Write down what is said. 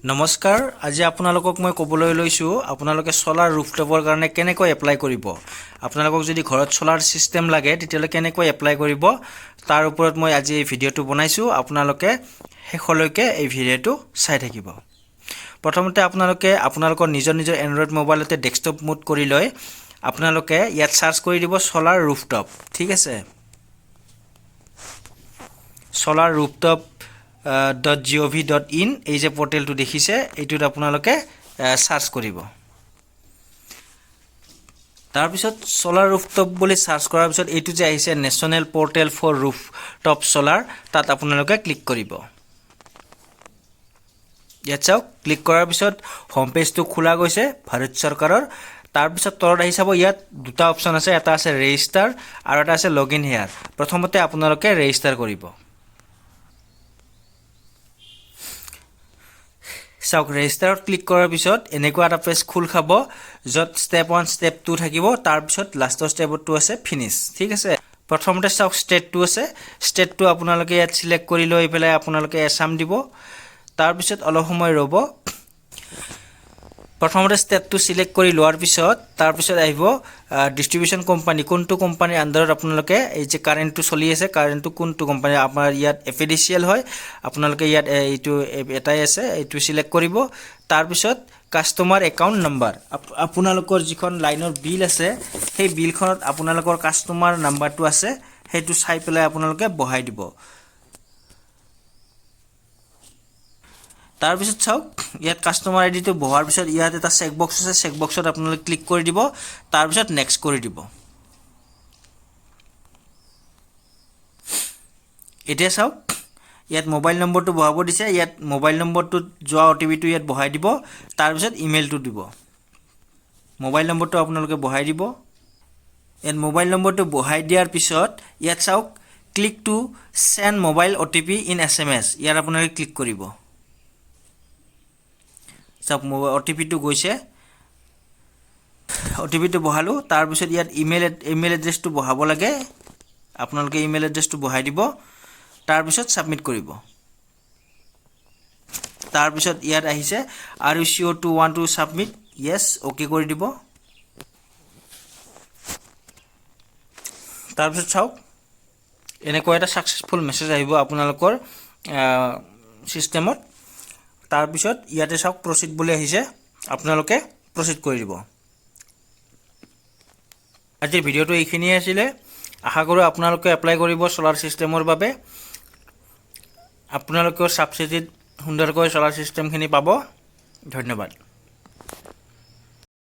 নমস্কাৰ আজি আপোনালোকক মই ক'বলৈ লৈছো আপোনালোকে সোলাৰ ৰুফটপৰ কাৰণে কেনেকৈ এপ্লাই কৰিব আপোনালোকক যদি ঘৰত সোলাৰ সিস্টেম লাগে তেতিয়ালে কেনেকৈ এপ্লাই কৰিব তাৰ ওপৰত মই আজি এই ভিডিওটো বনাইছো আপোনালোকে শেষলৈকে এই ভিডিওটো চাই থাকিব প্ৰথমতে আপোনালোকৰ নিজৰ এন্ড্ৰইড মোবাইলতে ডেস্কটপ মোড কৰি লয় আপোনালোকে ইয়াত সাৰ্চ কৰি দিব সোলাৰ ৰুফটপ ঠিক আছে solar rooftop .gov.in এই যে পোৰ্টেলটো দেখিছে এইটোত আপোনালোকে সাৰ্চ কৰিব তাৰ পিছত সোলাৰ ৰুফটপ বুলি সাৰ্চ কৰাৰ পিছত এইটো যে আহিছে national portal for rooftop solar তাত আপোনালোকে ক্লিক কৰিব ইয়াত চাওক ক্লিক কৰাৰ পিছত হোম পেজটো খোলা গৈছে ভাৰত চৰকাৰৰ তাৰ পিছত তলত আহি চাব ইয়াত দুটা অপচন আছে এটা আছে ৰেজিষ্টাৰ আৰু এটা আছে লগইন হিয়াৰ প্ৰথমতে আপোনালোকে ৰেজিষ্টাৰ কৰিব সাওক ৰেজিষ্টাৰত ক্লিক কৰাৰ পিছত এনেকুৱা এটা পেজ খুল খাব যত স্টেপ 1 স্টেপ 2 থাকিব তাৰ পিছত লাষ্টৰ স্টেপটো আছে ফিনিশ ঠিক আছে প্ৰথমতে সাওক স্টেপ 2 আছে স্টেপ 2 আপোনালোকে ইয়াত সিলেক্ট কৰি লৈ পেলাই আপোনালোকে এসাম দিব তাৰ পিছত অলপ সময় ৰব প্ৰথমতে স্টেপ 2 সিলেক্ট কৰি লোৱাৰ পিছত তাৰ পিছত আহিব ডিস্ট্ৰিবিউশন কোম্পানী কোনটো কোম্পানীৰ আন্ডাৰত আপোনালোকে এই যে কাৰেন্টটো চলি আছে কাৰেন্টটো কোনটো কোম্পানী আপোনাৰ ইয়াত এফিডিচিয়েল হয় আপোনালোকে ইয়াত এইটো এটাই আছে এইটো সিলেক্ট কৰিব তাৰ পিছত কাস্টমাৰ একাউন্ট নম্বৰ আপোনালোকৰ যিখন লাইনৰ বিল আছে সেই বিলখনত আপোনালোকৰ কাস্টমাৰ নম্বৰটো আছে হেতু চাই পেলাই আপোনালোকে বহাই দিব তাৰ পিছত চাওক ইয়াত কাস্টমাৰ আইডিটো বহাৰ পিছত ইয়াত এটা চেক বক্স আছে চেক বক্সত আপোনালোকে ক্লিক কৰি দিব তাৰ পিছত নেক্সট কৰি দিব এতিয়া চাওক ইয়াত মোবাইল নম্বৰটো বহাব দিছে ইয়াত মোবাইল নম্বৰটো যোৱা ওটিপিটো ইয়াত বহাই দিব তাৰ পিছত ইমেইলটো দিব মোবাইল নম্বৰটো আপোনালোকে বহাই দিব এন মোবাইল নম্বৰটো বহাই দিয়াৰ পিছত ইয়াত চাওক click to send mobile OTP in SMS ইয়াত আপোনালোকে ক্লিক কৰিব সব ওটিপি টো গৈছে ওটিপি টো বহালো তাৰ পিছত ইয়াত ইমেইল এড্ৰেছটো বহাব লাগে আপোনালোকে ইমেইল এড্ৰেছটো বহাই দিব তাৰ পিছত সাবমিট কৰিব তাৰ পিছত ইয়াত আহিছে are you sure to want to submit yes okay কৰি দিব তাৰ পিছত চাওক এনেকৈ এটা সাকসেসফুল মেসেজ আহিব আপোনালোকৰ সিস্টেমত তাৰ পিছত ইয়াতে সব প্ৰসিড বুলি আহিছে আপোনালোকে প্ৰসিড কৰি দিব আজিৰ ভিডিওটো এইখিনি আছিল আশা কৰো আপোনালোকে এপ্লাই কৰিব সোলাৰ সিস্টেমৰ বাবে আপোনালোকৰ সাবসিডি সুন্দৰকৈ সোলাৰ সিস্টেমখিনি পাব ধন্যবাদ